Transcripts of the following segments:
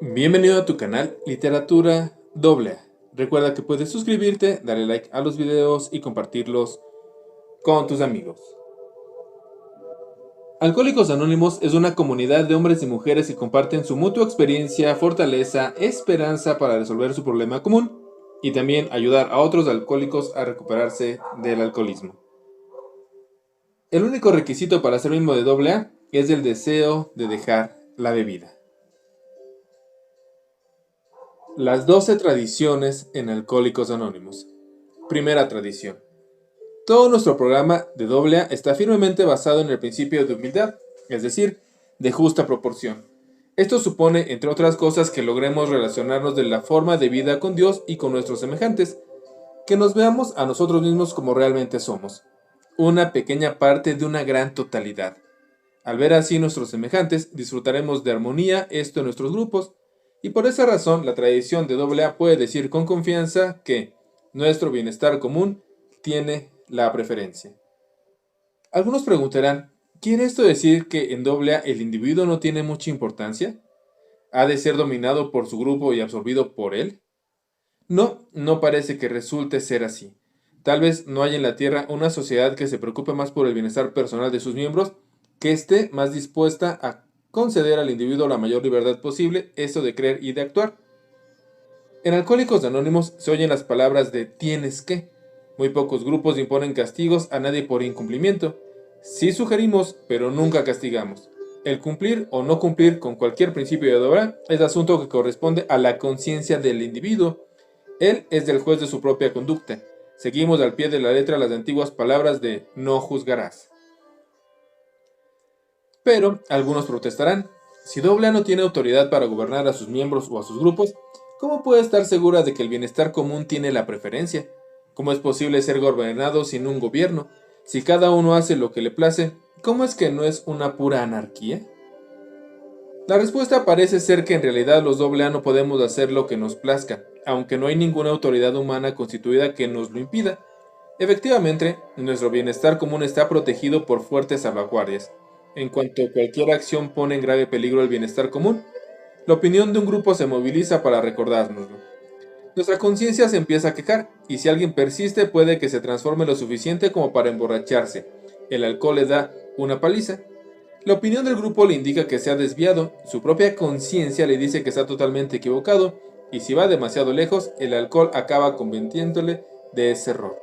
Bienvenido a tu canal Literatura AA. Recuerda que puedes suscribirte, darle like a los videos y compartirlos con tus amigos. Alcohólicos Anónimos es una comunidad de hombres y mujeres que comparten su mutua experiencia, fortaleza, esperanza para resolver su problema común y también ayudar a otros alcohólicos a recuperarse del alcoholismo. El único requisito para ser miembro de AA es el deseo de dejar la bebida. Las 12 tradiciones en Alcohólicos Anónimos. Primera tradición. Todo nuestro programa de AA está firmemente basado en el principio de humildad, es decir, de justa proporción. Esto supone, entre otras cosas, que logremos relacionarnos de la forma de vida con Dios y con nuestros semejantes, que nos veamos a nosotros mismos como realmente somos, una pequeña parte de una gran totalidad. Al ver así nuestros semejantes, disfrutaremos de armonía esto en nuestros grupos, y por esa razón la tradición de AA puede decir con confianza que nuestro bienestar común tiene la preferencia. Algunos preguntarán, ¿quiere esto decir que en AA el individuo no tiene mucha importancia? ¿Ha de ser dominado por su grupo y absorbido por él? No, no parece que resulte ser así. Tal vez no haya en la Tierra una sociedad que se preocupe más por el bienestar personal de sus miembros, que esté más dispuesta a conceder al individuo la mayor libertad posible, esto de creer y de actuar. En Alcohólicos Anónimos se oyen las palabras de tienes que. Muy pocos grupos imponen castigos a nadie por incumplimiento. Sí sugerimos, pero nunca castigamos. El cumplir o no cumplir con cualquier principio de obra es asunto que corresponde a la conciencia del individuo. Él es el juez de su propia conducta. Seguimos al pie de la letra las antiguas palabras de no juzgarás. Pero algunos protestarán. Si AA no tiene autoridad para gobernar a sus miembros o a sus grupos, ¿cómo puede estar segura de que el bienestar común tiene la preferencia? ¿Cómo es posible ser gobernado sin un gobierno? Si cada uno hace lo que le place, ¿cómo es que no es una pura anarquía? La respuesta parece ser que en realidad los AA no podemos hacer lo que nos plazca, aunque no hay ninguna autoridad humana constituida que nos lo impida. Efectivamente, nuestro bienestar común está protegido por fuertes salvaguardias. En cuanto cualquier acción pone en grave peligro el bienestar común, la opinión de un grupo se moviliza para recordárnoslo. Nuestra conciencia se empieza a quejar, y si alguien persiste puede que se transforme lo suficiente como para emborracharse. El alcohol le da una paliza. La opinión del grupo le indica que se ha desviado, su propia conciencia le dice que está totalmente equivocado, y si va demasiado lejos, el alcohol acaba convenciéndole de ese error.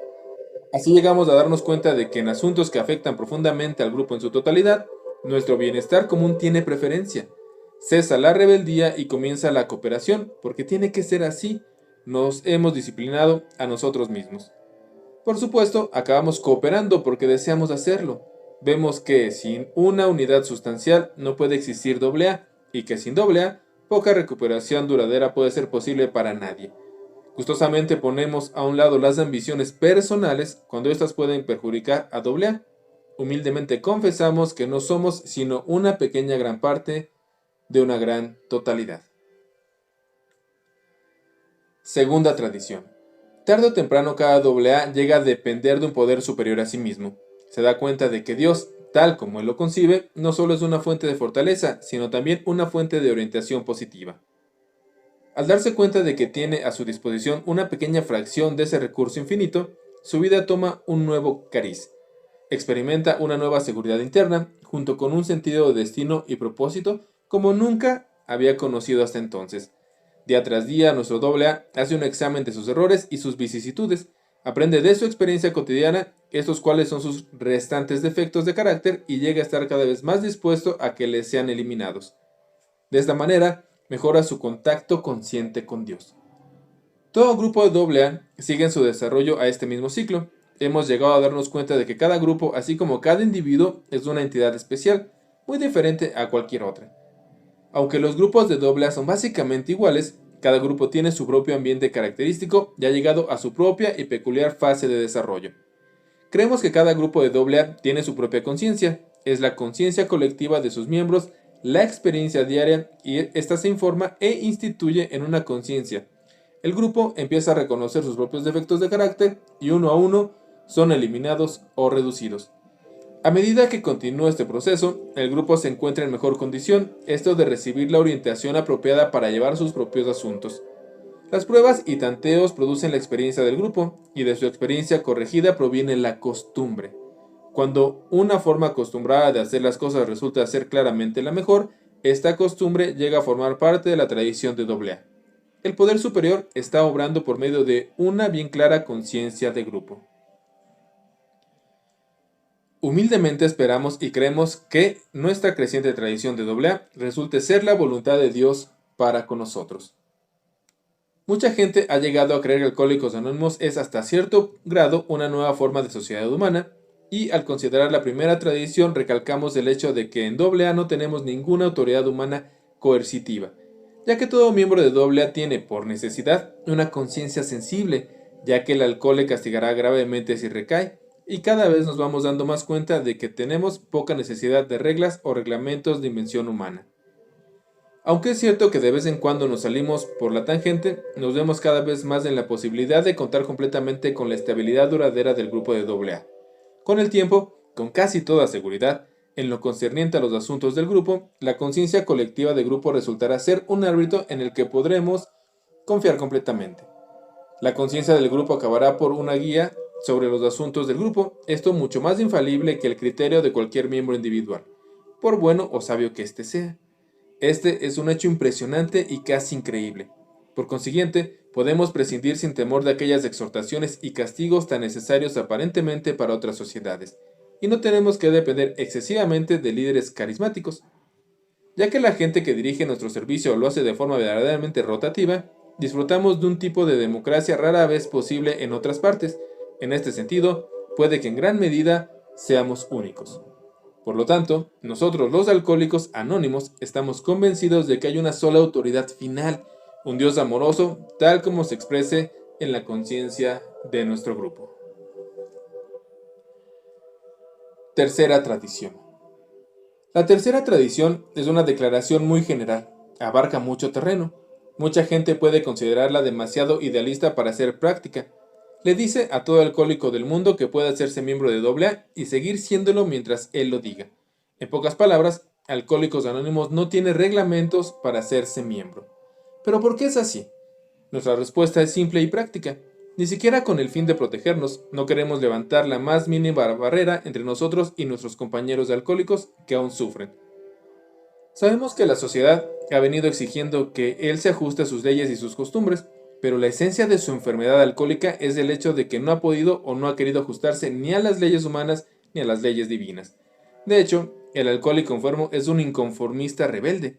Así llegamos a darnos cuenta de que en asuntos que afectan profundamente al grupo en su totalidad, nuestro bienestar común tiene preferencia. Cesa la rebeldía y comienza la cooperación, porque tiene que ser así. Nos hemos disciplinado a nosotros mismos. Por supuesto, acabamos cooperando porque deseamos hacerlo. Vemos que sin una unidad sustancial no puede existir AA, y que sin AA, poca recuperación duradera puede ser posible para nadie. Gustosamente ponemos a un lado las ambiciones personales cuando éstas pueden perjudicar a AA. Humildemente confesamos que no somos sino una pequeña gran parte de una gran totalidad. Segunda tradición. Tarde o temprano cada AA llega a depender de un poder superior a sí mismo. Se da cuenta de que Dios, tal como Él lo concibe, no solo es una fuente de fortaleza, sino también una fuente de orientación positiva. Al darse cuenta de que tiene a su disposición una pequeña fracción de ese recurso infinito, su vida toma un nuevo cariz. Experimenta una nueva seguridad interna, junto con un sentido de destino y propósito como nunca había conocido hasta entonces. Día tras día, nuestro AA hace un examen de sus errores y sus vicisitudes, aprende de su experiencia cotidiana, estos cuales son sus restantes defectos de carácter, y llega a estar cada vez más dispuesto a que les sean eliminados. De esta manera, mejora su contacto consciente con Dios. Todo grupo de AA sigue en su desarrollo a este mismo ciclo. Hemos llegado a darnos cuenta de que cada grupo, así como cada individuo, es una entidad especial, muy diferente a cualquier otra. Aunque los grupos de AA son básicamente iguales, cada grupo tiene su propio ambiente característico y ha llegado a su propia y peculiar fase de desarrollo. Creemos que cada grupo de AA tiene su propia conciencia, es la conciencia colectiva de sus miembros, la experiencia diaria, y ésta se informa e instituye en una conciencia. El grupo empieza a reconocer sus propios defectos de carácter y uno a uno son eliminados o reducidos. A medida que continúa este proceso, el grupo se encuentra en mejor condición, esto de recibir la orientación apropiada para llevar sus propios asuntos. Las pruebas y tanteos producen la experiencia del grupo, y de su experiencia corregida proviene la costumbre. Cuando una forma acostumbrada de hacer las cosas resulta ser claramente la mejor, esta costumbre llega a formar parte de la tradición de AA. El poder superior está obrando por medio de una bien clara conciencia de grupo. Humildemente esperamos y creemos que nuestra creciente tradición de AA resulte ser la voluntad de Dios para con nosotros. Mucha gente ha llegado a creer que Alcohólicos Anónimos es hasta cierto grado una nueva forma de sociedad humana, y al considerar la primera tradición recalcamos el hecho de que en AA no tenemos ninguna autoridad humana coercitiva, ya que todo miembro de AA tiene, por necesidad, una conciencia sensible, ya que el alcohol le castigará gravemente si recae, y cada vez nos vamos dando más cuenta de que tenemos poca necesidad de reglas o reglamentos de invención humana. Aunque es cierto que de vez en cuando nos salimos por la tangente, nos vemos cada vez más en la posibilidad de contar completamente con la estabilidad duradera del grupo de AA. Con el tiempo, con casi toda seguridad, en lo concerniente a los asuntos del grupo, la conciencia colectiva de grupo resultará ser un árbitro en el que podremos confiar completamente. La conciencia del grupo acabará por una guía sobre los asuntos del grupo, esto mucho más infalible que el criterio de cualquier miembro individual, por bueno o sabio que éste sea. Este es un hecho impresionante y casi increíble. Por consiguiente, podemos prescindir sin temor de aquellas exhortaciones y castigos tan necesarios aparentemente para otras sociedades, y no tenemos que depender excesivamente de líderes carismáticos. Ya que la gente que dirige nuestro servicio lo hace de forma verdaderamente rotativa, disfrutamos de un tipo de democracia rara vez posible en otras partes. En este sentido, puede que en gran medida seamos únicos. Por lo tanto, nosotros los alcohólicos anónimos estamos convencidos de que hay una sola autoridad final, un Dios amoroso, tal como se exprese en la conciencia de nuestro grupo. Tercera tradición. La tercera tradición es una declaración muy general, abarca mucho terreno. Mucha gente puede considerarla demasiado idealista para ser práctica. Le dice a todo alcohólico del mundo que puede hacerse miembro de AA y seguir siéndolo mientras él lo diga. En pocas palabras, Alcohólicos Anónimos no tiene reglamentos para hacerse miembro. ¿Pero por qué es así? Nuestra respuesta es simple y práctica. Ni siquiera con el fin de protegernos, no queremos levantar la más mínima barrera entre nosotros y nuestros compañeros de alcohólicos que aún sufren. Sabemos que la sociedad ha venido exigiendo que él se ajuste a sus leyes y sus costumbres, pero la esencia de su enfermedad alcohólica es el hecho de que no ha podido o no ha querido ajustarse ni a las leyes humanas ni a las leyes divinas. De hecho, el alcohólico enfermo es un inconformista rebelde.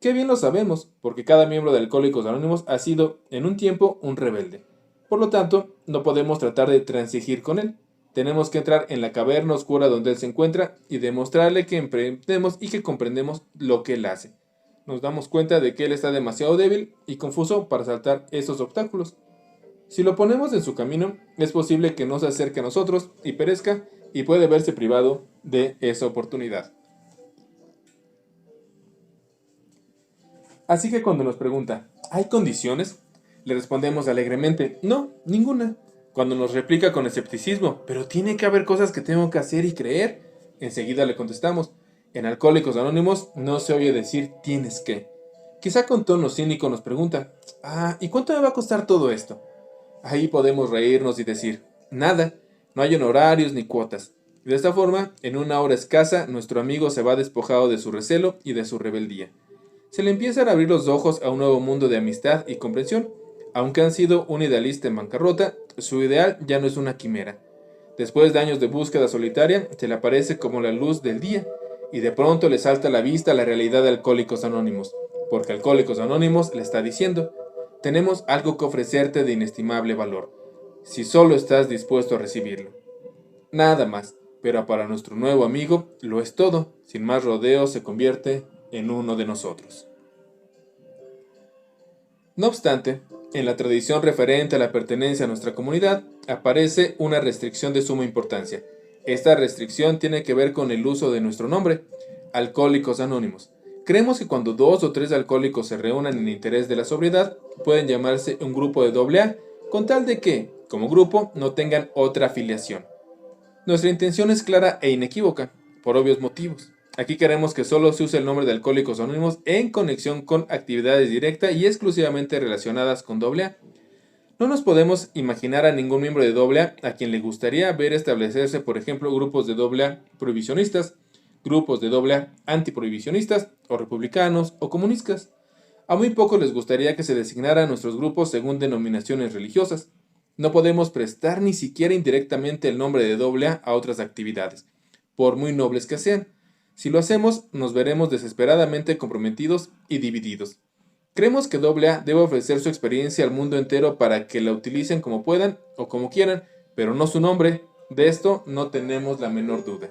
Qué bien lo sabemos, porque cada miembro de Alcohólicos Anónimos ha sido, en un tiempo, un rebelde. Por lo tanto, no podemos tratar de transigir con él. Tenemos que entrar en la caverna oscura donde él se encuentra y demostrarle que emprendemos y que comprendemos lo que él hace. Nos damos cuenta de que él está demasiado débil y confuso para saltar esos obstáculos. Si lo ponemos en su camino, es posible que no se acerque a nosotros y perezca, y puede verse privado de esa oportunidad. Así que cuando nos pregunta, ¿hay condiciones?, le respondemos alegremente, no, ninguna. Cuando nos replica con escepticismo, pero tiene que haber cosas que tengo que hacer y creer, enseguida le contestamos, en Alcohólicos Anónimos no se oye decir tienes que. Quizá con tono cínico nos pregunta, ¿y cuánto me va a costar todo esto? Ahí podemos reírnos y decir, nada, no hay honorarios ni cuotas. De esta forma, en una hora escasa, nuestro amigo se va despojado de su recelo y de su rebeldía. Se le empiezan a abrir los ojos a un nuevo mundo de amistad y comprensión. Aunque han sido un idealista en bancarrota, su ideal ya no es una quimera. Después de años de búsqueda solitaria, se le aparece como la luz del día, y de pronto le salta a la vista la realidad de Alcohólicos Anónimos, porque Alcohólicos Anónimos le está diciendo, tenemos algo que ofrecerte de inestimable valor, si solo estás dispuesto a recibirlo. Nada más, pero para nuestro nuevo amigo lo es todo, sin más rodeos se convierte en uno de nosotros. No obstante, en la tradición referente a la pertenencia a nuestra comunidad, aparece una restricción de suma importancia. Esta restricción tiene que ver con el uso de nuestro nombre, Alcohólicos Anónimos. Creemos que cuando 2 o 3 alcohólicos se reúnan en interés de la sobriedad, pueden llamarse un grupo de AA, con tal de que, como grupo, no tengan otra afiliación. Nuestra intención es clara e inequívoca, por obvios motivos. Aquí queremos que solo se use el nombre de Alcohólicos Anónimos en conexión con actividades directas y exclusivamente relacionadas con AA. No nos podemos imaginar a ningún miembro de AA a quien le gustaría ver establecerse, por ejemplo, grupos de AA prohibicionistas, grupos de AA antiprohibicionistas, o republicanos, o comunistas. A muy pocos les gustaría que se designaran nuestros grupos según denominaciones religiosas. No podemos prestar ni siquiera indirectamente el nombre de AA a otras actividades, por muy nobles que sean. Si lo hacemos, nos veremos desesperadamente comprometidos y divididos. Creemos que AA debe ofrecer su experiencia al mundo entero para que la utilicen como puedan o como quieran, pero no su nombre. De esto no tenemos la menor duda.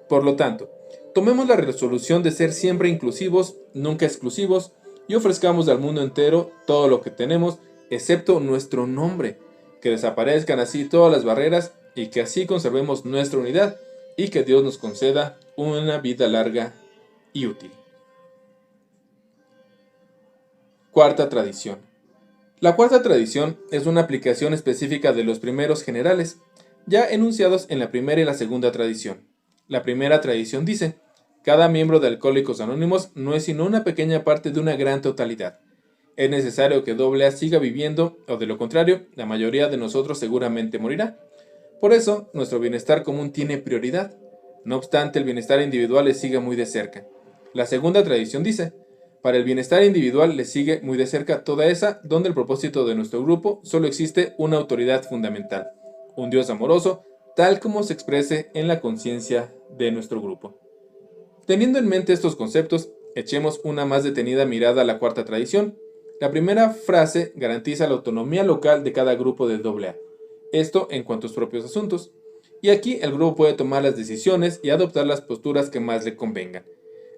Por lo tanto, tomemos la resolución de ser siempre inclusivos, nunca exclusivos, y ofrezcamos al mundo entero todo lo que tenemos, excepto nuestro nombre, que desaparezcan así todas las barreras y que así conservemos nuestra unidad y que Dios nos conceda una vida larga y útil. Cuarta tradición. La cuarta tradición es una aplicación específica de los primeros generales, ya enunciados en la primera y la segunda tradición. La primera tradición dice: cada miembro de Alcohólicos Anónimos no es sino una pequeña parte de una gran totalidad. Es necesario que AA siga viviendo, o de lo contrario, la mayoría de nosotros seguramente morirá. Por eso, nuestro bienestar común tiene prioridad. No obstante, el bienestar individual le sigue muy de cerca. La segunda tradición dice: para el bienestar individual le sigue muy de cerca toda esa donde el propósito de nuestro grupo solo existe una autoridad fundamental, un Dios amoroso, tal como se exprese en la conciencia de nuestro grupo. Teniendo en mente estos conceptos, echemos una más detenida mirada a la cuarta tradición. La primera frase garantiza la autonomía local de cada grupo de AA, esto en cuanto a sus propios asuntos, y aquí el grupo puede tomar las decisiones y adoptar las posturas que más le convengan.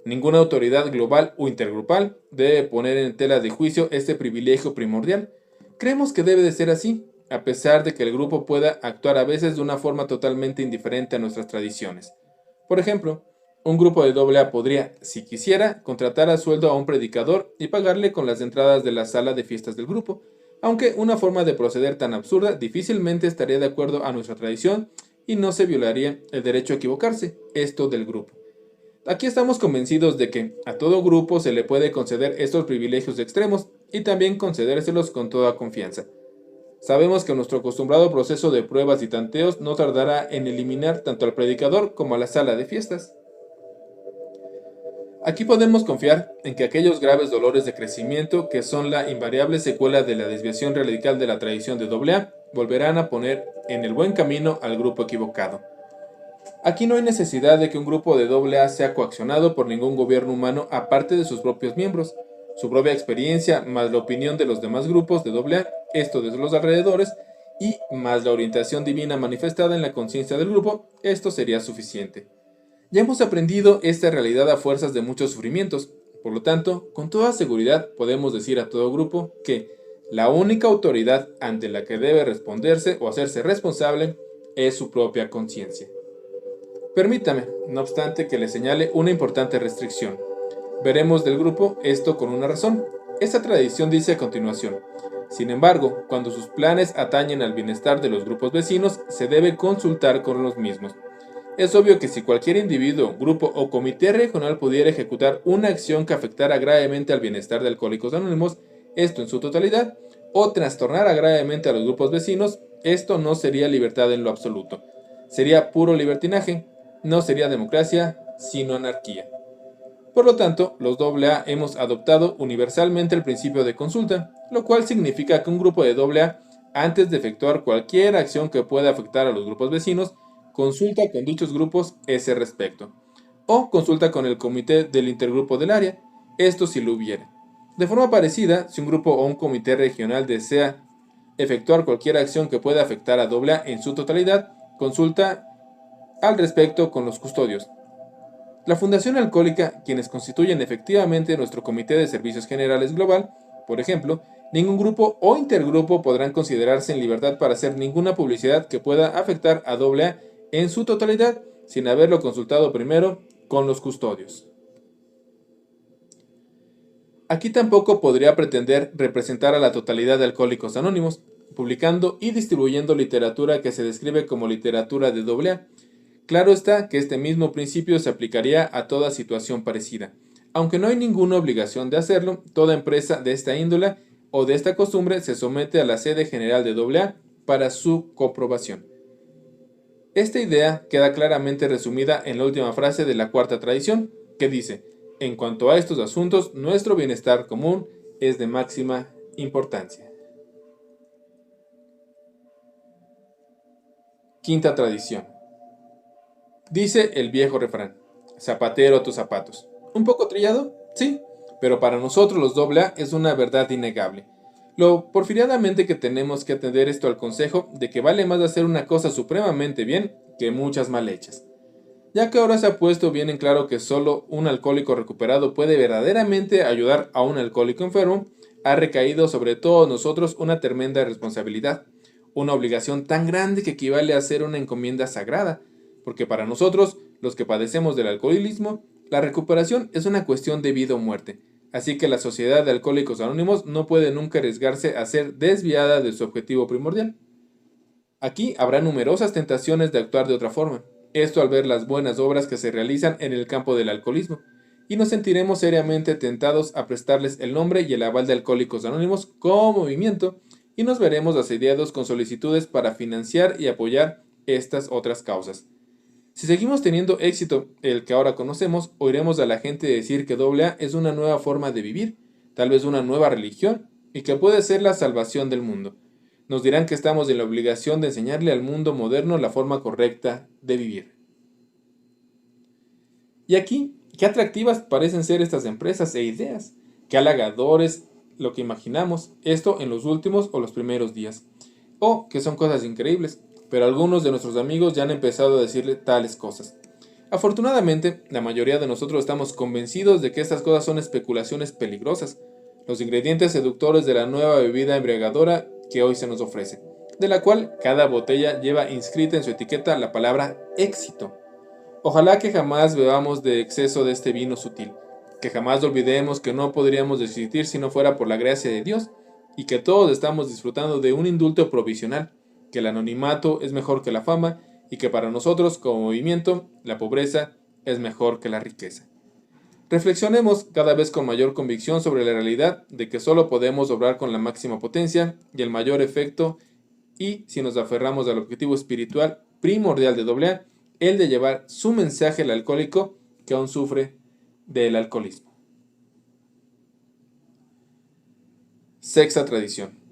Ninguna autoridad global o intergrupal debe poner en tela de juicio este privilegio primordial. Creemos que debe de ser así, a pesar de que el grupo pueda actuar a veces de una forma totalmente indiferente a nuestras tradiciones. Por ejemplo, un grupo de AA podría, si quisiera, contratar a sueldo a un predicador y pagarle con las entradas de la sala de fiestas del grupo, aunque una forma de proceder tan absurda difícilmente estaría de acuerdo a nuestra tradición y no se violaría el derecho a equivocarse, esto del grupo. Aquí estamos convencidos de que a todo grupo se le puede conceder estos privilegios extremos y también concedérselos con toda confianza. Sabemos que nuestro acostumbrado proceso de pruebas y tanteos no tardará en eliminar tanto al predicador como a la sala de fiestas. Aquí podemos confiar en que aquellos graves dolores de crecimiento que son la invariable secuela de la desviación radical de la tradición de AA volverán a poner en el buen camino al grupo equivocado. Aquí no hay necesidad de que un grupo de AA sea coaccionado por ningún gobierno humano aparte de sus propios miembros. Su propia experiencia, más la opinión de los demás grupos de AA, esto desde los alrededores, y más la orientación divina manifestada en la conciencia del grupo, esto sería suficiente. Ya hemos aprendido esta realidad a fuerzas de muchos sufrimientos, por lo tanto, con toda seguridad podemos decir a todo grupo que la única autoridad ante la que debe responderse o hacerse responsable es su propia conciencia. Permítame, no obstante, que le señale una importante restricción. Veremos del grupo esto con una razón. Esta tradición dice a continuación: sin embargo, cuando sus planes atañen al bienestar de los grupos vecinos, se debe consultar con los mismos. Es obvio que si cualquier individuo, grupo o comité regional pudiera ejecutar una acción que afectara gravemente al bienestar de Alcohólicos Anónimos, esto en su totalidad, o trastornara gravemente a los grupos vecinos, esto no sería libertad en lo absoluto. Sería puro libertinaje. No sería democracia, sino anarquía. Por lo tanto, los AA hemos adoptado universalmente el principio de consulta, lo cual significa que un grupo de AA, antes de efectuar cualquier acción que pueda afectar a los grupos vecinos, consulta con dichos grupos ese respecto, o consulta con el comité del intergrupo del área, esto si lo hubiera. De forma parecida, si un grupo o un comité regional desea efectuar cualquier acción que pueda afectar a AA en su totalidad, consulta al respecto con los custodios. La Fundación Alcohólica, quienes constituyen efectivamente nuestro Comité de Servicios Generales Global, por ejemplo, ningún grupo o intergrupo podrán considerarse en libertad para hacer ninguna publicidad que pueda afectar a AA en su totalidad sin haberlo consultado primero con los custodios. Aquí tampoco podría pretender representar a la totalidad de Alcohólicos Anónimos. publicando y distribuyendo literatura que se describe como literatura de AA. Claro está que este mismo principio se aplicaría a toda situación parecida. Aunque no hay ninguna obligación de hacerlo, toda empresa de esta índole o de esta costumbre se somete a la sede general de AA para su comprobación. Esta idea queda claramente resumida en la última frase de la cuarta tradición, que dice: en cuanto a estos asuntos, nuestro bienestar común es de máxima importancia. Quinta tradición. Dice el viejo refrán: zapatero a tus zapatos. ¿Un poco trillado? Sí, pero para nosotros los AA es una verdad innegable. Lo porfiriadamente que tenemos que atender esto al consejo de que vale más hacer una cosa supremamente bien que muchas mal hechas. Ya que ahora se ha puesto bien en claro que solo un alcohólico recuperado puede verdaderamente ayudar a un alcohólico enfermo, ha recaído sobre todos nosotros una tremenda responsabilidad, una obligación tan grande que equivale a ser una encomienda sagrada, porque para nosotros, los que padecemos del alcoholismo, la recuperación es una cuestión de vida o muerte. Así que la Sociedad de Alcohólicos Anónimos no puede nunca arriesgarse a ser desviada de su objetivo primordial. Aquí habrá numerosas tentaciones de actuar de otra forma, esto al ver las buenas obras que se realizan en el campo del alcoholismo, y nos sentiremos seriamente tentados a prestarles el nombre y el aval de Alcohólicos Anónimos como movimiento, y nos veremos asediados con solicitudes para financiar y apoyar estas otras causas. Si seguimos teniendo éxito el que ahora conocemos, oiremos a la gente decir que AA es una nueva forma de vivir, tal vez una nueva religión, y que puede ser la salvación del mundo. Nos dirán que estamos en la obligación de enseñarle al mundo moderno la forma correcta de vivir. Y aquí, qué atractivas parecen ser estas empresas e ideas, qué halagadores lo que imaginamos, esto en los últimos o los primeros días. O que son cosas increíbles, pero algunos de nuestros amigos ya han empezado a decirle tales cosas. Afortunadamente, la mayoría de nosotros estamos convencidos de que estas cosas son especulaciones peligrosas, los ingredientes seductores de la nueva bebida embriagadora que hoy se nos ofrece, de la cual cada botella lleva inscrita en su etiqueta la palabra éxito. Ojalá que jamás bebamos de exceso de este vino sutil, que jamás olvidemos que no podríamos existir si no fuera por la gracia de Dios, y que todos estamos disfrutando de un indulto provisional, que el anonimato es mejor que la fama, y que para nosotros, como movimiento, la pobreza es mejor que la riqueza. Reflexionemos cada vez con mayor convicción sobre la realidad de que solo podemos obrar con la máxima potencia y el mayor efecto, y si nos aferramos al objetivo espiritual primordial de AA, el de llevar su mensaje al alcohólico que aún sufre del alcoholismo. Sexta tradición.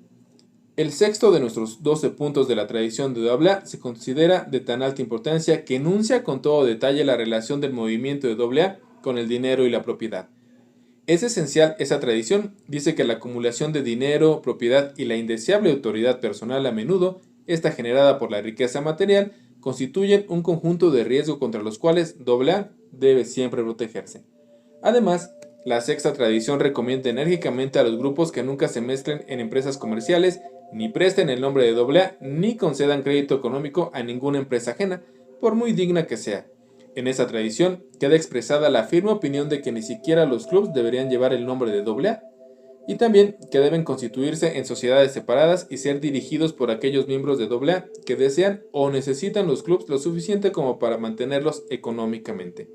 El sexto de nuestros 12 puntos de la tradición de AA se considera de tan alta importancia que enuncia con todo detalle la relación del movimiento de AA con el dinero y la propiedad. Es esencial esa tradición, dice que la acumulación de dinero, propiedad y la indeseable autoridad personal a menudo, esta generada por la riqueza material, constituyen un conjunto de riesgo contra los cuales AA debe siempre protegerse. Además, la sexta tradición recomienda enérgicamente a los grupos que nunca se mezclen en empresas comerciales, ni presten el nombre de AA, ni concedan crédito económico a ninguna empresa ajena, por muy digna que sea. En esa tradición queda expresada la firme opinión de que ni siquiera los clubs deberían llevar el nombre de AA, y también que deben constituirse en sociedades separadas y ser dirigidos por aquellos miembros de AA que desean o necesitan los clubs lo suficiente como para mantenerlos económicamente.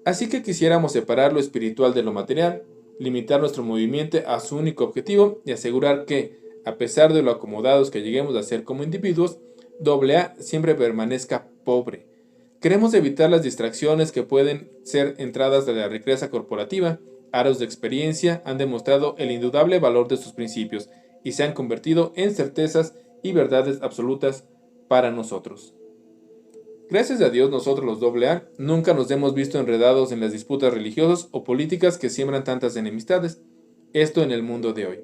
Así que quisiéramos separar lo espiritual de lo material, limitar nuestro movimiento a su único objetivo y asegurar que, a pesar de lo acomodados que lleguemos a ser como individuos, AA siempre permanezca pobre. Queremos evitar las distracciones que pueden ser entradas de la riqueza corporativa. Aros de experiencia han demostrado el indudable valor de sus principios y se han convertido en certezas y verdades absolutas para nosotros. Gracias a Dios nosotros los AA nunca nos hemos visto enredados en las disputas religiosas o políticas que siembran tantas enemistades, esto en el mundo de hoy.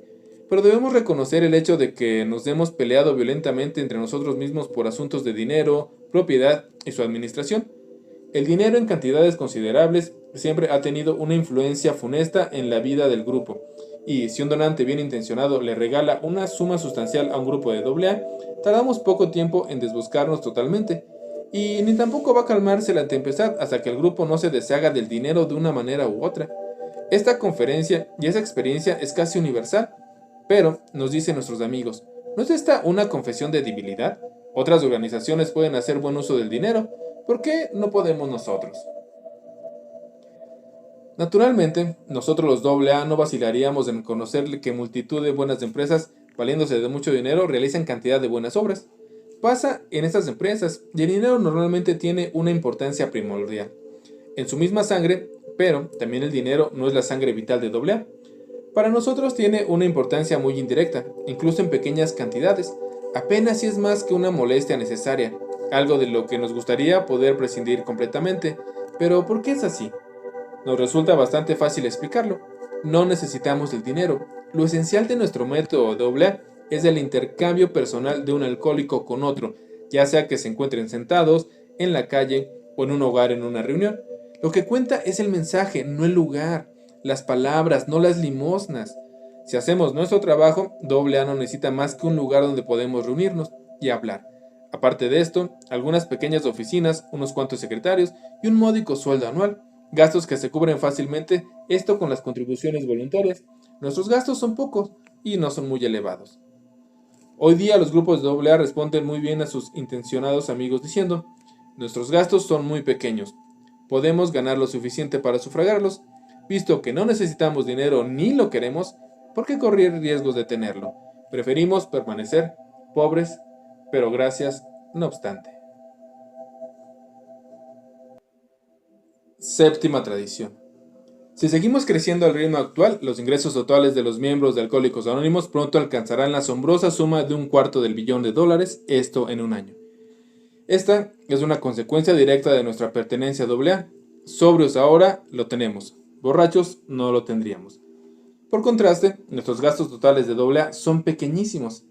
Pero debemos reconocer el hecho de que nos hemos peleado violentamente entre nosotros mismos por asuntos de dinero, propiedad y su administración. El dinero en cantidades considerables siempre ha tenido una influencia funesta en la vida del grupo, y si un donante bien intencionado le regala una suma sustancial a un grupo de AA, tardamos poco tiempo en desbuscarnos totalmente, y ni tampoco va a calmarse la tempestad hasta que el grupo no se deshaga del dinero de una manera u otra. Esta conferencia y esa experiencia es casi universal. Pero, nos dicen nuestros amigos, ¿no es esta una confesión de debilidad? Otras organizaciones pueden hacer buen uso del dinero, ¿por qué no podemos nosotros? Naturalmente, nosotros los AA no vacilaríamos en conocer que multitud de buenas empresas, valiéndose de mucho dinero, realizan cantidad de buenas obras. Pasa en estas empresas, y el dinero normalmente tiene una importancia primordial en su misma sangre, pero también el dinero no es la sangre vital de AA. Para nosotros tiene una importancia muy indirecta, incluso en pequeñas cantidades, apenas si es más que una molestia necesaria, algo de lo que nos gustaría poder prescindir completamente. Pero ¿por qué es así? Nos resulta bastante fácil explicarlo. No necesitamos el dinero. Lo esencial de nuestro método AA es el intercambio personal de un alcohólico con otro, ya sea que se encuentren sentados, en la calle o en un hogar en una reunión. Lo que cuenta es el mensaje, no el lugar, las palabras, no las limosnas. Si hacemos nuestro trabajo, AA no necesita más que un lugar donde podemos reunirnos y hablar. Aparte de esto, algunas pequeñas oficinas, unos cuantos secretarios y un módico sueldo anual. Gastos que se cubren fácilmente, esto con las contribuciones voluntarias. Nuestros gastos son pocos y no son muy elevados. Hoy día los grupos de AA responden muy bien a sus intencionados amigos diciendo, nuestros gastos son muy pequeños, podemos ganar lo suficiente para sufragarlos, visto que no necesitamos dinero ni lo queremos, ¿por qué correr riesgos de tenerlo? Preferimos permanecer pobres, pero gracias no obstante. Séptima tradición. Si seguimos creciendo al ritmo actual, los ingresos totales de los miembros de Alcohólicos Anónimos pronto alcanzarán la asombrosa suma de $1/4 billón, esto en un año. Esta es una consecuencia directa de nuestra pertenencia a AA. Sobrios ahora lo tenemos, borrachos no lo tendríamos. Por contraste, nuestros gastos totales de AA son pequeñísimos.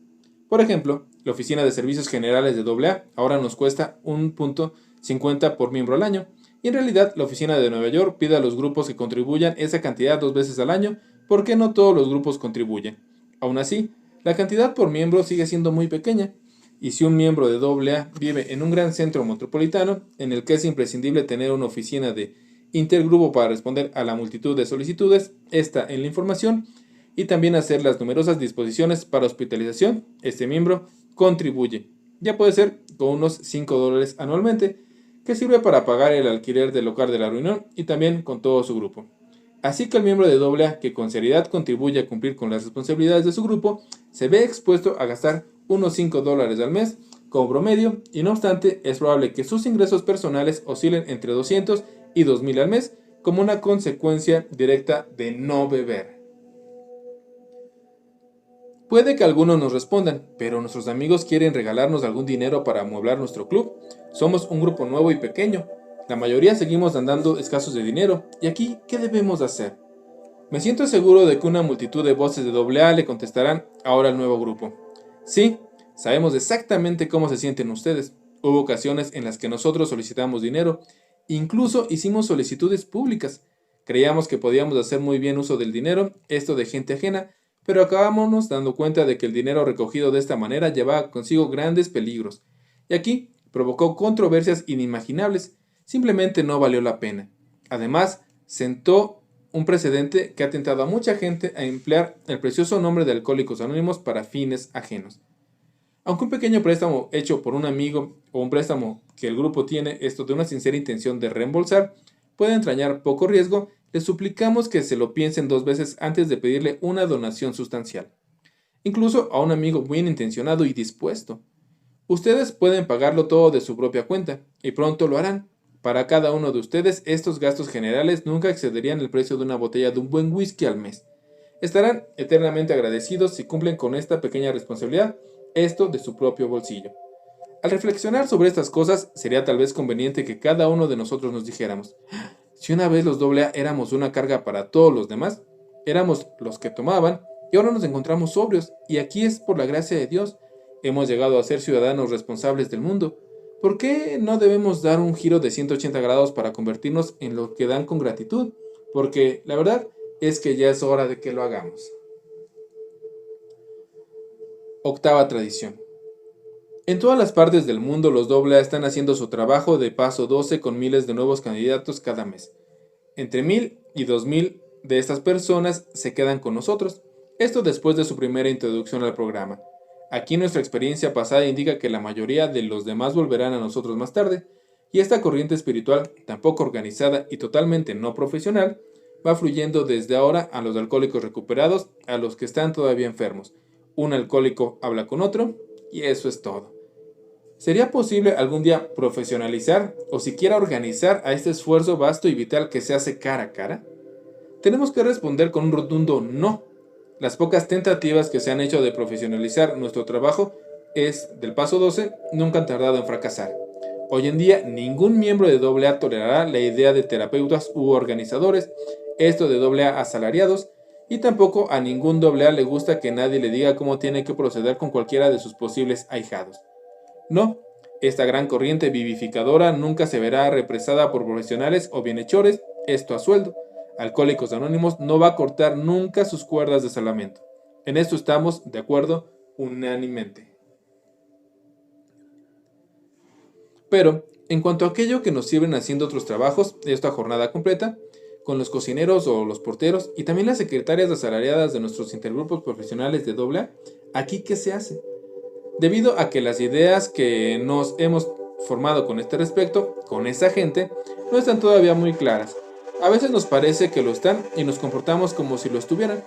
Por ejemplo, la Oficina de Servicios Generales de AA ahora nos cuesta $1.50 por miembro al año, y en realidad la Oficina de Nueva York pide a los grupos que contribuyan esa cantidad 2 veces al año porque no todos los grupos contribuyen. Aún así, la cantidad por miembro sigue siendo muy pequeña, y si un miembro de AA vive en un gran centro metropolitano, en el que es imprescindible tener una oficina de intergrupo para responder a la multitud de solicitudes, está en la información, y también hacer las numerosas disposiciones para hospitalización, este miembro contribuye. Ya puede ser con unos $5 anualmente, que sirve para pagar el alquiler del local de la reunión y también con todo su grupo. Así que el miembro de AA que con seriedad contribuye a cumplir con las responsabilidades de su grupo, se ve expuesto a gastar unos $5 al mes como promedio, y no obstante es probable que sus ingresos personales oscilen entre 200 y 2.000 al mes como una consecuencia directa de no beber. Puede que algunos nos respondan, pero nuestros amigos quieren regalarnos algún dinero para amueblar nuestro club. Somos un grupo nuevo y pequeño. La mayoría seguimos andando escasos de dinero. ¿Y aquí qué debemos hacer? Me siento seguro de que una multitud de voces de AA le contestarán ahora al nuevo grupo. Sí, sabemos exactamente cómo se sienten ustedes. Hubo ocasiones en las que nosotros solicitamos dinero. Incluso hicimos solicitudes públicas. Creíamos que podíamos hacer muy bien uso del dinero, esto de gente ajena, pero acabámonos dando cuenta de que el dinero recogido de esta manera llevaba consigo grandes peligros. Y aquí provocó controversias inimaginables. Simplemente no valió la pena. Además, sentó un precedente que ha tentado a mucha gente a emplear el precioso nombre de Alcohólicos Anónimos para fines ajenos. Aunque un pequeño préstamo hecho por un amigo o un préstamo que el grupo tiene esto de una sincera intención de reembolsar puede entrañar poco riesgo, les suplicamos que se lo piensen 2 veces antes de pedirle una donación sustancial. Incluso a un amigo bien intencionado y dispuesto. Ustedes pueden pagarlo todo de su propia cuenta, y pronto lo harán. Para cada uno de ustedes, estos gastos generales nunca excederían el precio de una botella de un buen whisky al mes. Estarán eternamente agradecidos si cumplen con esta pequeña responsabilidad, esto de su propio bolsillo. Al reflexionar sobre estas cosas, sería tal vez conveniente que cada uno de nosotros nos dijéramos, si una vez los AA éramos una carga para todos los demás, éramos los que tomaban, y ahora nos encontramos sobrios, y aquí es por la gracia de Dios, hemos llegado a ser ciudadanos responsables del mundo. ¿Por qué no debemos dar un giro de 180 grados para convertirnos en lo que dan con gratitud? Porque la verdad es que ya es hora de que lo hagamos. Octava tradición. En todas las partes del mundo los AA están haciendo su trabajo de paso 12 con miles de nuevos candidatos cada mes. Entre 1.000 y 2.000 de estas personas se quedan con nosotros. Esto después de su primera introducción al programa. Aquí nuestra experiencia pasada indica que la mayoría de los demás volverán a nosotros más tarde, y esta corriente espiritual, tan poco organizada y totalmente no profesional, va fluyendo desde ahora a los alcohólicos recuperados, a los que están todavía enfermos. Un alcohólico habla con otro, y eso es todo. ¿Sería posible algún día profesionalizar o siquiera organizar a este esfuerzo vasto y vital que se hace cara a cara? Tenemos que responder con un rotundo no. Las pocas tentativas que se han hecho de profesionalizar nuestro trabajo del paso 12 nunca han tardado en fracasar. Hoy en día ningún miembro de AA tolerará la idea de terapeutas u organizadores, esto de AA asalariados, y tampoco a ningún AA le gusta que nadie le diga cómo tiene que proceder con cualquiera de sus posibles ahijados. No, esta gran corriente vivificadora nunca se verá represada por profesionales o bienhechores, esto a sueldo. Alcohólicos Anónimos no va a cortar nunca sus cuerdas de salvamento. En esto estamos de acuerdo unánimemente. Pero, en cuanto a aquello que nos sirven haciendo otros trabajos, esta jornada completa, con los cocineros o los porteros y también las secretarias asalariadas de nuestros intergrupos profesionales de AA, ¿aquí qué se hace? Debido a que las ideas que nos hemos formado con este respecto, con esa gente, no están todavía muy claras. A veces nos parece que lo están y nos comportamos como si lo estuvieran.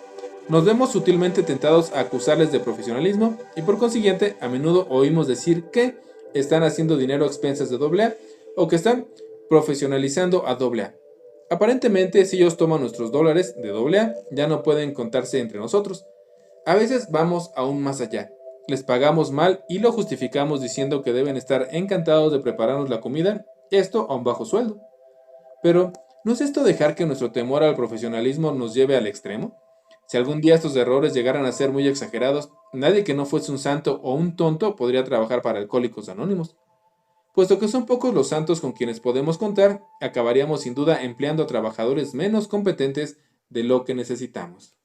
Nos vemos sutilmente tentados a acusarles de profesionalismo y por consiguiente a menudo oímos decir que están haciendo dinero a expensas de AA o que están profesionalizando a AA. Aparentemente, si ellos toman nuestros dólares de AA, ya no pueden contarse entre nosotros. A veces vamos aún más allá. Les pagamos mal y lo justificamos diciendo que deben estar encantados de prepararnos la comida, esto a un bajo sueldo. Pero, ¿no es esto dejar que nuestro temor al profesionalismo nos lleve al extremo? Si algún día estos errores llegaran a ser muy exagerados, nadie que no fuese un santo o un tonto podría trabajar para Alcohólicos Anónimos. Puesto que son pocos los santos con quienes podemos contar, acabaríamos sin duda empleando a trabajadores menos competentes de lo que necesitamos.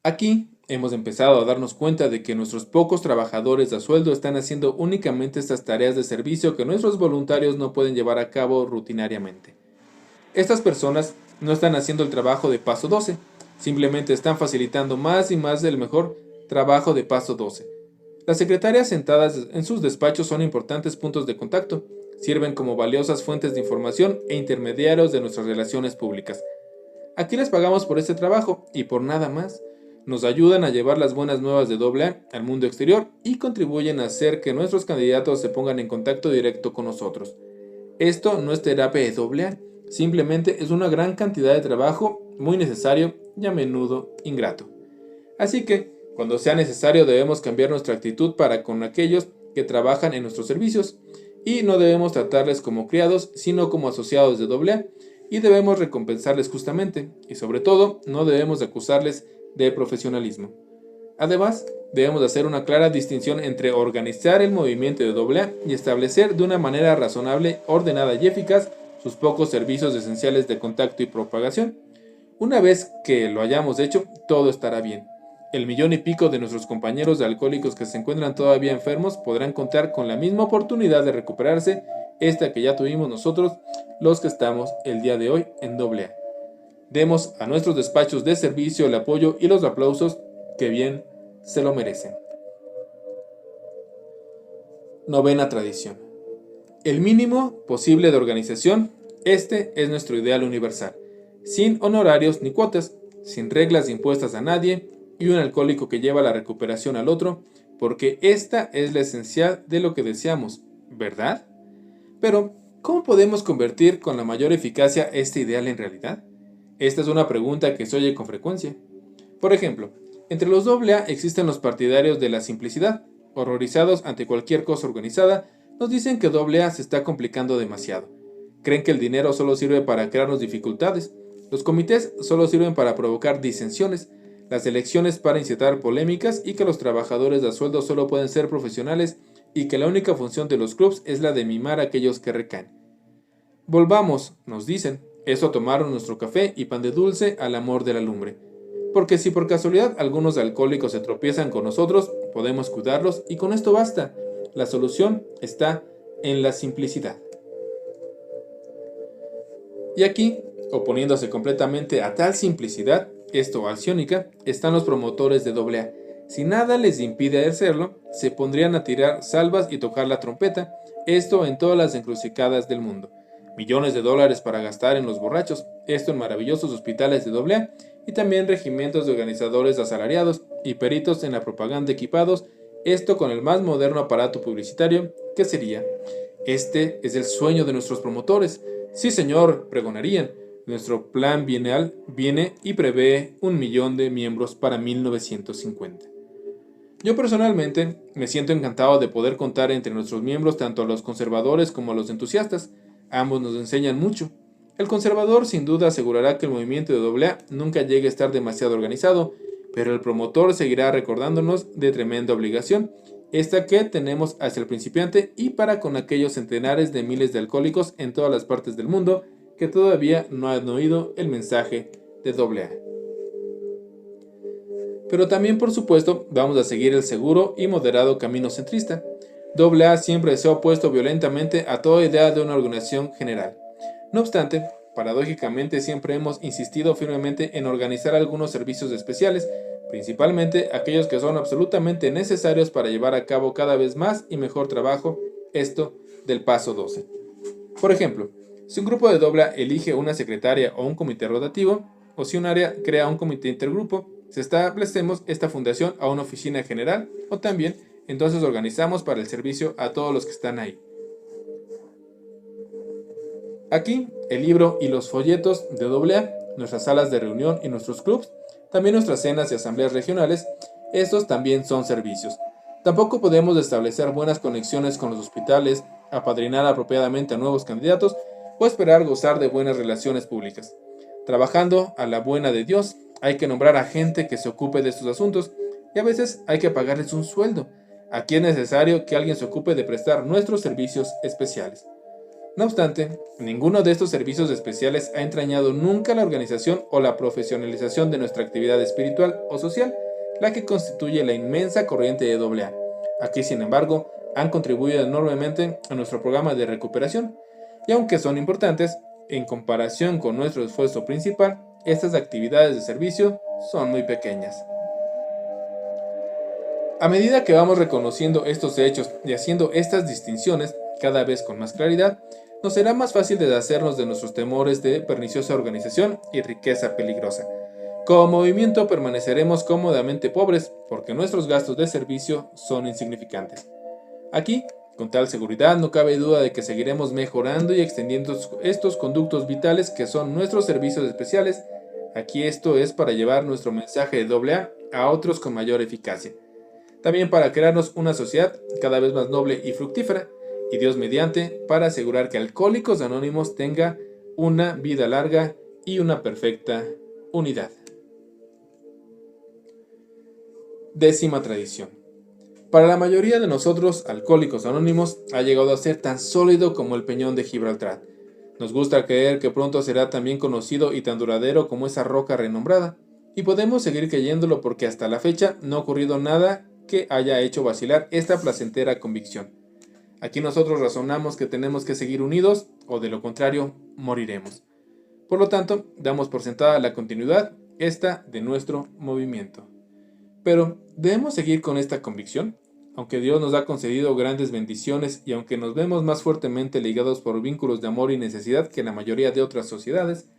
Aquí hemos empezado a darnos cuenta de que nuestros pocos trabajadores a sueldo están haciendo únicamente estas tareas de servicio que nuestros voluntarios no pueden llevar a cabo rutinariamente. Estas personas no están haciendo el trabajo de paso 12, simplemente están facilitando más y más el mejor trabajo de paso 12. Las secretarias sentadas en sus despachos son importantes puntos de contacto, sirven como valiosas fuentes de información e intermediarios de nuestras relaciones públicas. Aquí les pagamos por este trabajo y por nada más. Nos ayudan a llevar las buenas nuevas de AA al mundo exterior y contribuyen a hacer que nuestros candidatos se pongan en contacto directo con nosotros. Esto no es terapia de AA, simplemente es una gran cantidad de trabajo muy necesario y a menudo ingrato. Así que, cuando sea necesario, debemos cambiar nuestra actitud para con aquellos que trabajan en nuestros servicios y no debemos tratarles como criados, sino como asociados de AA y debemos recompensarles justamente y sobre todo no debemos acusarles de profesionalismo. Además, debemos hacer una clara distinción entre organizar el movimiento de AA y establecer de una manera razonable, ordenada y eficaz sus pocos servicios esenciales de contacto y propagación. Una vez que lo hayamos hecho, todo estará bien. El 1,5 millones de nuestros compañeros de alcohólicos que se encuentran todavía enfermos podrán contar con la misma oportunidad de recuperarse, esta que ya tuvimos nosotros, los que estamos el día de hoy en AA. Demos a nuestros despachos de servicio el apoyo y los aplausos que bien se lo merecen. Novena tradición. El mínimo posible de organización, este es nuestro ideal universal, sin honorarios ni cuotas, sin reglas impuestas a nadie y un alcohólico que lleva la recuperación al otro, porque esta es la esencial de lo que deseamos, ¿verdad? Pero, ¿cómo podemos convertir con la mayor eficacia este ideal en realidad? Esta es una pregunta que se oye con frecuencia. Por ejemplo, entre los AA existen los partidarios de la simplicidad, horrorizados ante cualquier cosa organizada, nos dicen que AA se está complicando demasiado. Creen que el dinero solo sirve para crearnos dificultades, los comités solo sirven para provocar disensiones, las elecciones para incitar polémicas y que los trabajadores a sueldo solo pueden ser profesionales y que la única función de los clubs es la de mimar a aquellos que recaen. Volvamos, nos dicen, eso tomaron nuestro café y pan de dulce al amor de la lumbre. Porque si por casualidad algunos alcohólicos se tropiezan con nosotros, podemos cuidarlos y con esto basta. La solución está en la simplicidad. Y aquí, oponiéndose completamente a tal simplicidad, esto Alciónica, están los promotores de AA. Si nada les impide hacerlo, se pondrían a tirar salvas y tocar la trompeta, esto en todas las encrucijadas del mundo. Millones de dólares para gastar en los borrachos, esto en maravillosos hospitales de AA, y también regimientos de organizadores asalariados y peritos en la propaganda equipados, esto con el más moderno aparato publicitario, que sería: este es el sueño de nuestros promotores. Sí, señor, pregonarían. Nuestro plan bienal viene y prevé 1 millón de miembros para 1950. Yo personalmente me siento encantado de poder contar entre nuestros miembros tanto a los conservadores como a los entusiastas. Ambos nos enseñan mucho. El conservador sin duda asegurará que el movimiento de AA nunca llegue a estar demasiado organizado, pero el promotor seguirá recordándonos de tremenda obligación, esta que tenemos hacia el principiante y para con aquellos centenares de miles de alcohólicos en todas las partes del mundo que todavía no han oído el mensaje de AA. Pero también, por supuesto, vamos a seguir el seguro y moderado camino centrista. AA siempre se ha opuesto violentamente a toda idea de una organización general. No obstante, paradójicamente siempre hemos insistido firmemente en organizar algunos servicios especiales, principalmente aquellos que son absolutamente necesarios para llevar a cabo cada vez más y mejor trabajo, esto del paso 12. Por ejemplo, si un grupo de AA elige una secretaria o un comité rotativo, o si un área crea un comité intergrupo, se establecemos esta fundación a una oficina general, o también entonces organizamos para el servicio a todos los que están ahí. Aquí, el libro y los folletos de AA, nuestras salas de reunión y nuestros clubs, también nuestras cenas y asambleas regionales, estos también son servicios. Tampoco podemos establecer buenas conexiones con los hospitales, apadrinar apropiadamente a nuevos candidatos o esperar gozar de buenas relaciones públicas. Trabajando a la buena de Dios, hay que nombrar a gente que se ocupe de estos asuntos y a veces hay que pagarles un sueldo. Aquí es necesario que alguien se ocupe de prestar nuestros servicios especiales. No obstante, ninguno de estos servicios especiales ha entrañado nunca la organización o la profesionalización de nuestra actividad espiritual o social, la que constituye la inmensa corriente de AA. Aquí, sin embargo, han contribuido enormemente a nuestro programa de recuperación, y aunque son importantes, en comparación con nuestro esfuerzo principal, estas actividades de servicio son muy pequeñas. A medida que vamos reconociendo estos hechos y haciendo estas distinciones cada vez con más claridad, nos será más fácil deshacernos de nuestros temores de perniciosa organización y riqueza peligrosa. Como movimiento permaneceremos cómodamente pobres porque nuestros gastos de servicio son insignificantes. Aquí, con tal seguridad, no cabe duda de que seguiremos mejorando y extendiendo estos conductos vitales que son nuestros servicios especiales. Aquí esto es para llevar nuestro mensaje de AA a otros con mayor eficacia. También para crearnos una sociedad cada vez más noble y fructífera, y Dios mediante, para asegurar que Alcohólicos Anónimos tenga una vida larga y una perfecta unidad. 10ª tradición. Para la mayoría de nosotros, Alcohólicos Anónimos ha llegado a ser tan sólido como el peñón de Gibraltar. Nos gusta creer que pronto será tan bien conocido y tan duradero como esa roca renombrada, y podemos seguir creyéndolo porque hasta la fecha no ha ocurrido nada que haya hecho vacilar esta placentera convicción. Aquí nosotros razonamos que tenemos que seguir unidos o de lo contrario moriremos. Por lo tanto, damos por sentada la continuidad esta de nuestro movimiento. Pero, ¿debemos seguir con esta convicción? Aunque Dios nos ha concedido grandes bendiciones y aunque nos vemos más fuertemente ligados por vínculos de amor y necesidad que la mayoría de otras sociedades,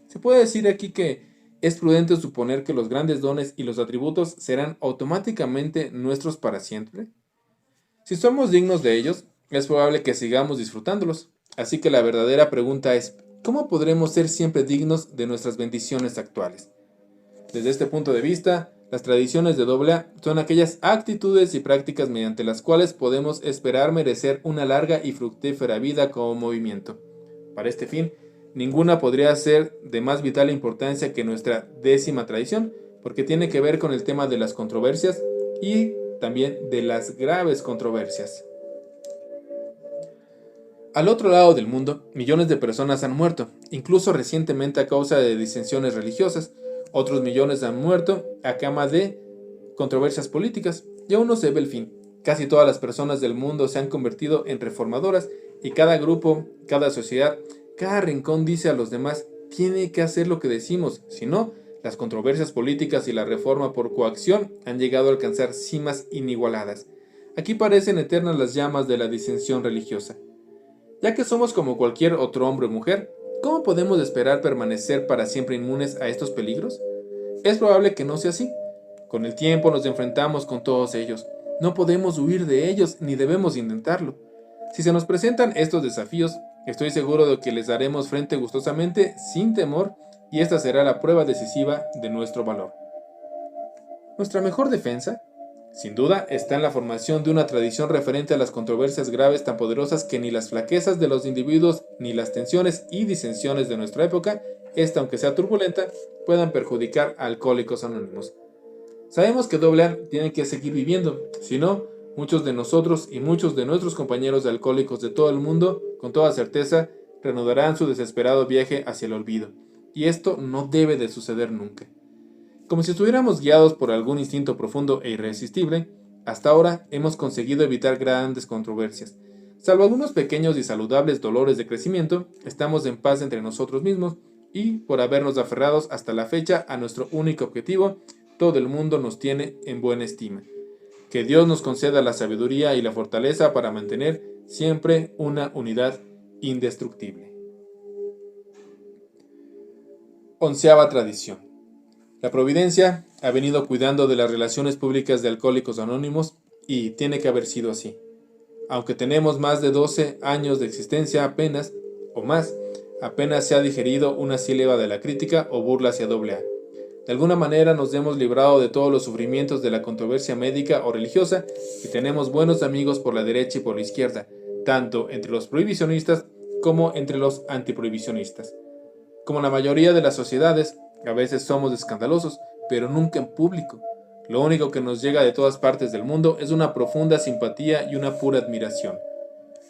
se puede decir aquí que es prudente suponer que los grandes dones y los atributos serán automáticamente nuestros para siempre. Si somos dignos de ellos, es probable que sigamos disfrutándolos. Así que la verdadera pregunta es, ¿cómo podremos ser siempre dignos de nuestras bendiciones actuales? Desde este punto de vista, las tradiciones de AA son aquellas actitudes y prácticas mediante las cuales podemos esperar merecer una larga y fructífera vida como movimiento. Para este fin, ninguna podría ser de más vital importancia que nuestra 10ª tradición, porque tiene que ver con el tema de las controversias y también de las graves controversias. Al otro lado del mundo, millones de personas han muerto, incluso recientemente a causa de disensiones religiosas. Otros millones han muerto a cama de controversias políticas, y aún no se ve el fin. Casi todas las personas del mundo se han convertido en reformadoras, y cada grupo, cada sociedad, cada rincón dice a los demás, tiene que hacer lo que decimos, si no, Las controversias políticas y la reforma por coacción han llegado a alcanzar cimas inigualadas. Aquí parecen eternas las llamas de la disensión religiosa. Ya que somos como cualquier otro hombre o mujer, ¿cómo podemos esperar permanecer para siempre inmunes a estos peligros? Es probable que no sea así. Con el tiempo nos enfrentamos con todos ellos. No podemos huir de ellos ni debemos intentarlo. Si se nos presentan estos desafíos, estoy seguro de que les daremos frente gustosamente, sin temor, y esta será la prueba decisiva de nuestro valor. Nuestra mejor defensa, sin duda, está en la formación de una tradición referente a las controversias graves tan poderosas que ni las flaquezas de los individuos ni las tensiones y disensiones de nuestra época, esta aunque sea turbulenta, puedan perjudicar a Alcohólicos Anónimos. Sabemos que AA tiene que seguir viviendo, si no, muchos de nosotros y muchos de nuestros compañeros de alcohólicos de todo el mundo, con toda certeza, reanudarán su desesperado viaje hacia el olvido, y esto no debe de suceder nunca. Como si estuviéramos guiados por algún instinto profundo e irresistible, hasta ahora hemos conseguido evitar grandes controversias. Salvo algunos pequeños y saludables dolores de crecimiento, estamos en paz entre nosotros mismos y, por habernos aferrados hasta la fecha a nuestro único objetivo, todo el mundo nos tiene en buena estima. Que Dios nos conceda la sabiduría y la fortaleza para mantener siempre una unidad indestructible. 11ª tradición. La Providencia ha venido cuidando de las relaciones públicas de Alcohólicos Anónimos y tiene que haber sido así. Aunque tenemos más de 12 años de existencia apenas se ha digerido una sílaba de la crítica o burla hacia AA. De alguna manera nos hemos librado de todos los sufrimientos de la controversia médica o religiosa y tenemos buenos amigos por la derecha y por la izquierda, tanto entre los prohibicionistas como entre los antiprohibicionistas. Como la mayoría de las sociedades, a veces somos escandalosos, pero nunca en público. Lo único que nos llega de todas partes del mundo es una profunda simpatía y una pura admiración.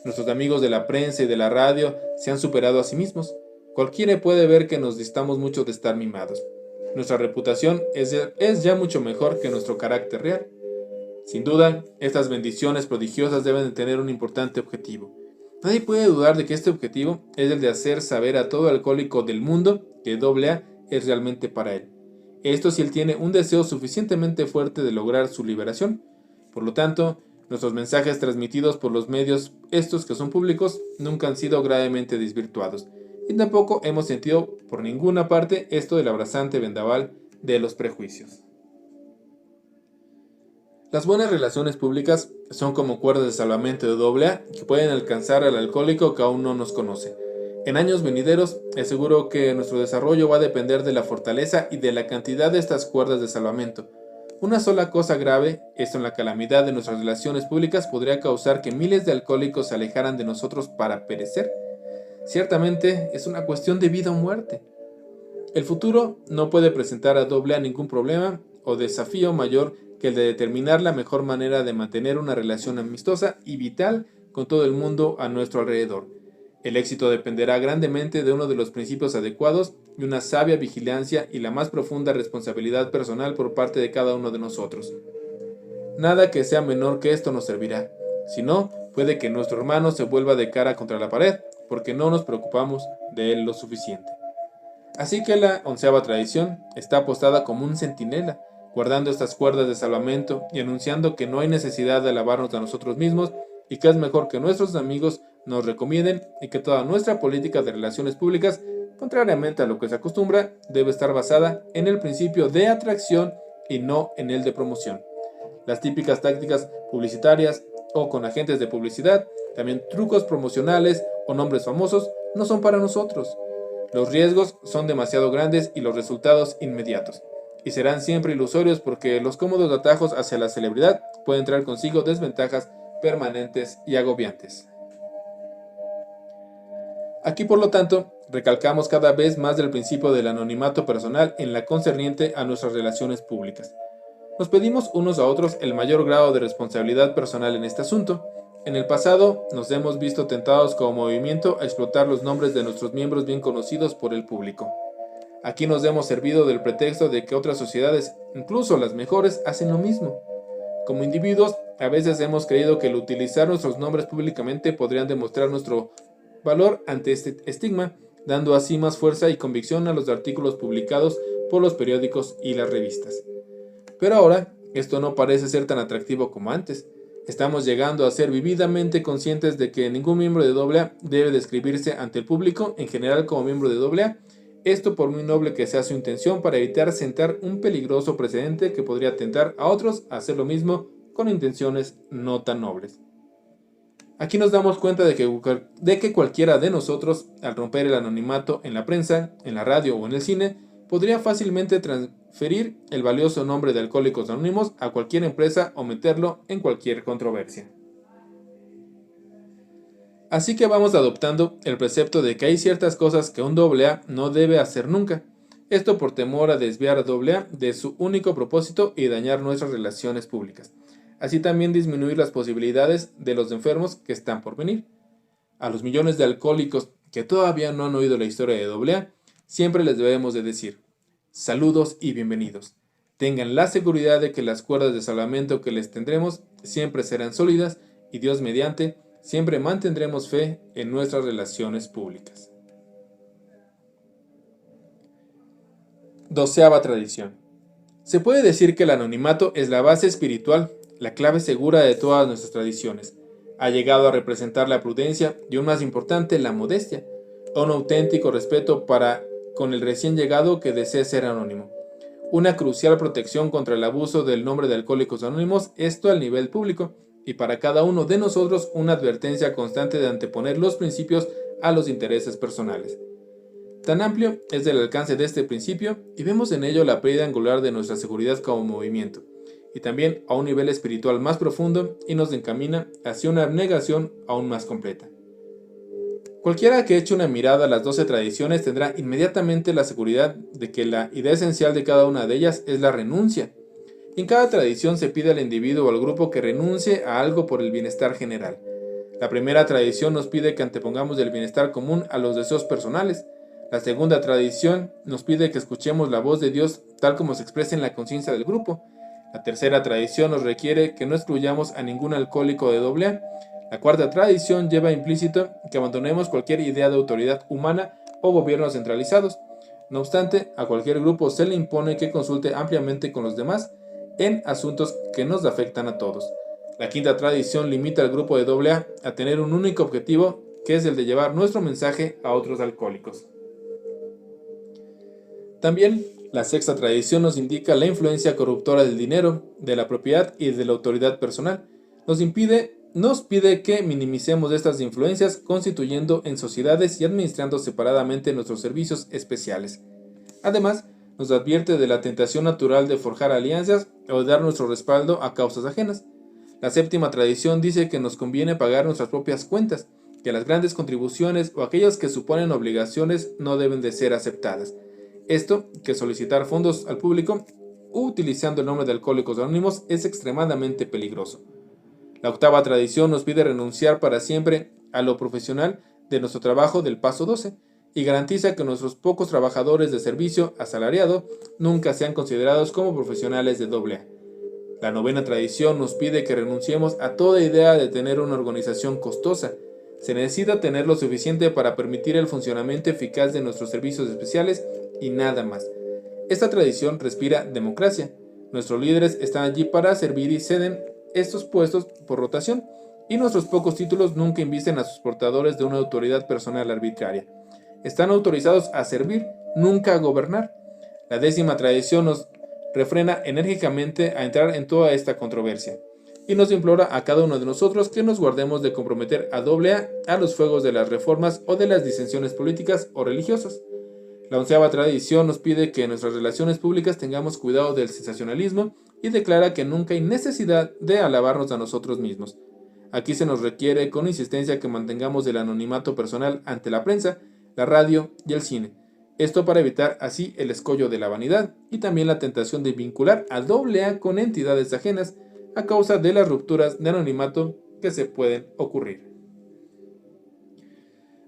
Nuestros amigos de la prensa y de la radio se han superado a sí mismos. Cualquiera puede ver que nos distamos mucho de estar mimados. Nuestra reputación es ya mucho mejor que nuestro carácter real. Sin duda, estas bendiciones prodigiosas deben de tener un importante objetivo. Nadie puede dudar de que este objetivo es el de hacer saber a todo alcohólico del mundo que AA es realmente para él. Esto si él tiene un deseo suficientemente fuerte de lograr su liberación. Por lo tanto, nuestros mensajes transmitidos por los medios, estos que son públicos, nunca han sido gravemente desvirtuados. Y tampoco hemos sentido por ninguna parte esto del abrasante vendaval de los prejuicios. Las buenas relaciones públicas son como cuerdas de salvamento de AA que pueden alcanzar al alcohólico que aún no nos conoce. En años venideros, es seguro que nuestro desarrollo va a depender de la fortaleza y de la cantidad de estas cuerdas de salvamento. Una sola cosa grave, esto en la calamidad de nuestras relaciones públicas, podría causar que miles de alcohólicos se alejaran de nosotros para perecer. Ciertamente es una cuestión de vida o muerte. El futuro no puede presentar a AA ningún problema o desafío mayor que el de determinar la mejor manera de mantener una relación amistosa y vital con todo el mundo a nuestro alrededor. El éxito dependerá grandemente de uno de los principios adecuados y una sabia vigilancia y la más profunda responsabilidad personal por parte de cada uno de nosotros. Nada que sea menor que esto nos servirá. Si no, puede que nuestro hermano se vuelva de cara contra la pared, porque no nos preocupamos de él lo suficiente. Así que la 11ª tradición está apostada como un centinela, guardando estas cuerdas de salvamento y anunciando que no hay necesidad de alabarnos a nosotros mismos y que es mejor que nuestros amigos nos recomienden y que toda nuestra política de relaciones públicas, contrariamente a lo que se acostumbra, debe estar basada en el principio de atracción y no en el de promoción. Las típicas tácticas publicitarias o con agentes de publicidad, también trucos promocionales o nombres famosos, no son para nosotros. Los riesgos son demasiado grandes y los resultados inmediatos, y serán siempre ilusorios porque los cómodos atajos hacia la celebridad pueden traer consigo desventajas permanentes y agobiantes. Aquí, por lo tanto, recalcamos cada vez más del principio del anonimato personal en la concerniente a nuestras relaciones públicas. Nos pedimos unos a otros el mayor grado de responsabilidad personal en este asunto. En el pasado nos hemos visto tentados como movimiento a explotar los nombres de nuestros miembros bien conocidos por el público. Aquí nos hemos servido del pretexto de que otras sociedades, incluso las mejores, hacen lo mismo. Como individuos, a veces hemos creído que el utilizar nuestros nombres públicamente podrían demostrar nuestro valor ante este estigma, dando así más fuerza y convicción a los artículos publicados por los periódicos y las revistas. Pero ahora, esto no parece ser tan atractivo como antes. Estamos llegando a ser vividamente conscientes de que ningún miembro de AA debe describirse ante el público en general como miembro de AA, esto por muy noble que sea su intención, para evitar sentar un peligroso precedente que podría tentar a otros a hacer lo mismo con intenciones no tan nobles. Aquí nos damos cuenta de que cualquiera de nosotros, al romper el anonimato en la prensa, en la radio o en el cine, podría fácilmente transferir el valioso nombre de Alcohólicos Anónimos a cualquier empresa o meterlo en cualquier controversia. Así que vamos adoptando el precepto de que hay ciertas cosas que un AA no debe hacer nunca, esto por temor a desviar a AA de su único propósito y dañar nuestras relaciones públicas. Así también disminuir las posibilidades de los enfermos que están por venir. A los millones de alcohólicos que todavía no han oído la historia de AA, siempre les debemos de decir: saludos y bienvenidos. Tengan la seguridad de que las cuerdas de salvamento que les tendremos siempre serán sólidas y Dios mediante, siempre mantendremos fe en nuestras relaciones públicas. 12ª tradición. Se puede decir que el anonimato es la base espiritual, la clave segura de todas nuestras tradiciones. Ha llegado a representar la prudencia y, aún más importante, la modestia, un auténtico respeto para con el recién llegado que desee ser anónimo. Una crucial protección contra el abuso del nombre de Alcohólicos Anónimos, esto al nivel público, y para cada uno de nosotros una advertencia constante de anteponer los principios a los intereses personales. Tan amplio es el alcance de este principio y vemos en ello la piedra angular de nuestra seguridad como movimiento, y también a un nivel espiritual más profundo y nos encamina hacia una abnegación aún más completa. Cualquiera que eche una mirada a las 12 tradiciones tendrá inmediatamente la seguridad de que la idea esencial de cada una de ellas es la renuncia. En cada tradición se pide al individuo o al grupo que renuncie a algo por el bienestar general. La primera tradición nos pide que antepongamos el bienestar común a los deseos personales. La segunda tradición nos pide que escuchemos la voz de Dios tal como se expresa en la conciencia del grupo. La tercera tradición nos requiere que no excluyamos a ningún alcohólico de AA. La cuarta tradición lleva implícito que abandonemos cualquier idea de autoridad humana o gobiernos centralizados. No obstante, a cualquier grupo se le impone que consulte ampliamente con los demás en asuntos que nos afectan a todos. La quinta tradición limita al grupo de AA a tener un único objetivo, que es el de llevar nuestro mensaje a otros alcohólicos. También, la sexta tradición nos indica la influencia corruptora del dinero, de la propiedad y de la autoridad personal. Nos pide que minimicemos estas influencias constituyendo en sociedades y administrando separadamente nuestros servicios especiales. Además, nos advierte de la tentación natural de forjar alianzas o de dar nuestro respaldo a causas ajenas. La séptima tradición dice que nos conviene pagar nuestras propias cuentas, que las grandes contribuciones o aquellas que suponen obligaciones no deben de ser aceptadas. Esto, que solicitar fondos al público utilizando el nombre de Alcohólicos Anónimos es extremadamente peligroso. La octava tradición nos pide renunciar para siempre a lo profesional de nuestro trabajo del paso 12 y garantiza que nuestros pocos trabajadores de servicio asalariado nunca sean considerados como profesionales de AA. La novena tradición nos pide que renunciemos a toda idea de tener una organización costosa. Se necesita tener lo suficiente para permitir el funcionamiento eficaz de nuestros servicios especiales y nada más. Esta tradición respira democracia. Nuestros líderes están allí para servir y ceden estos puestos por rotación, y nuestros pocos títulos nunca invisten a sus portadores de una autoridad personal arbitraria. Están autorizados a servir, nunca a gobernar. La décima tradición nos refrena enérgicamente a entrar en toda esta controversia, y nos implora a cada uno de nosotros que nos guardemos de comprometer a AA a los fuegos de las reformas o de las disensiones políticas o religiosas. La 11ª tradición nos pide que en nuestras relaciones públicas tengamos cuidado del sensacionalismo y declara que nunca hay necesidad de alabarnos a nosotros mismos. Aquí se nos requiere con insistencia que mantengamos el anonimato personal ante la prensa, la radio y el cine. Esto para evitar así el escollo de la vanidad y también la tentación de vincular a AA con entidades ajenas a causa de las rupturas de anonimato que se pueden ocurrir.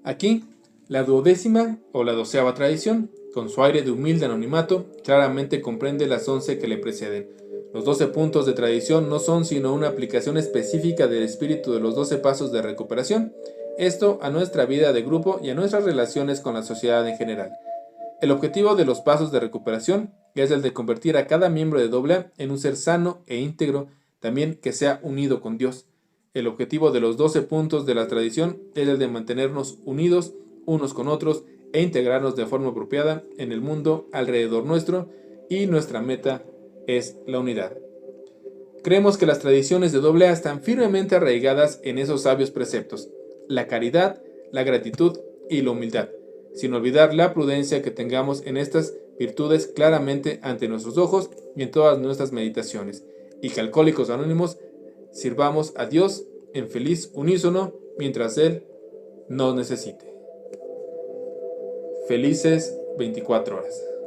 Aquí, la 12ª o la 12ª tradición, con su aire de humilde anonimato, claramente comprende las 11 que le preceden. Los 12 puntos de tradición no son sino una aplicación específica del espíritu de los 12 pasos de recuperación, esto a nuestra vida de grupo y a nuestras relaciones con la sociedad en general. El objetivo de los pasos de recuperación es el de convertir a cada miembro de AA en un ser sano e íntegro, también que sea unido con Dios. El objetivo de los 12 puntos de la tradición es el de mantenernos unidos unos con otros e integrarnos de forma apropiada en el mundo alrededor nuestro, y nuestra meta es la unidad. Creemos que las tradiciones de AA están firmemente arraigadas en esos sabios preceptos: la caridad, la gratitud y la humildad, sin olvidar la prudencia que tengamos en estas virtudes claramente ante nuestros ojos y en todas nuestras meditaciones, y que Alcohólicos Anónimos sirvamos a Dios en feliz unísono mientras Él nos necesite. Felices 24 horas.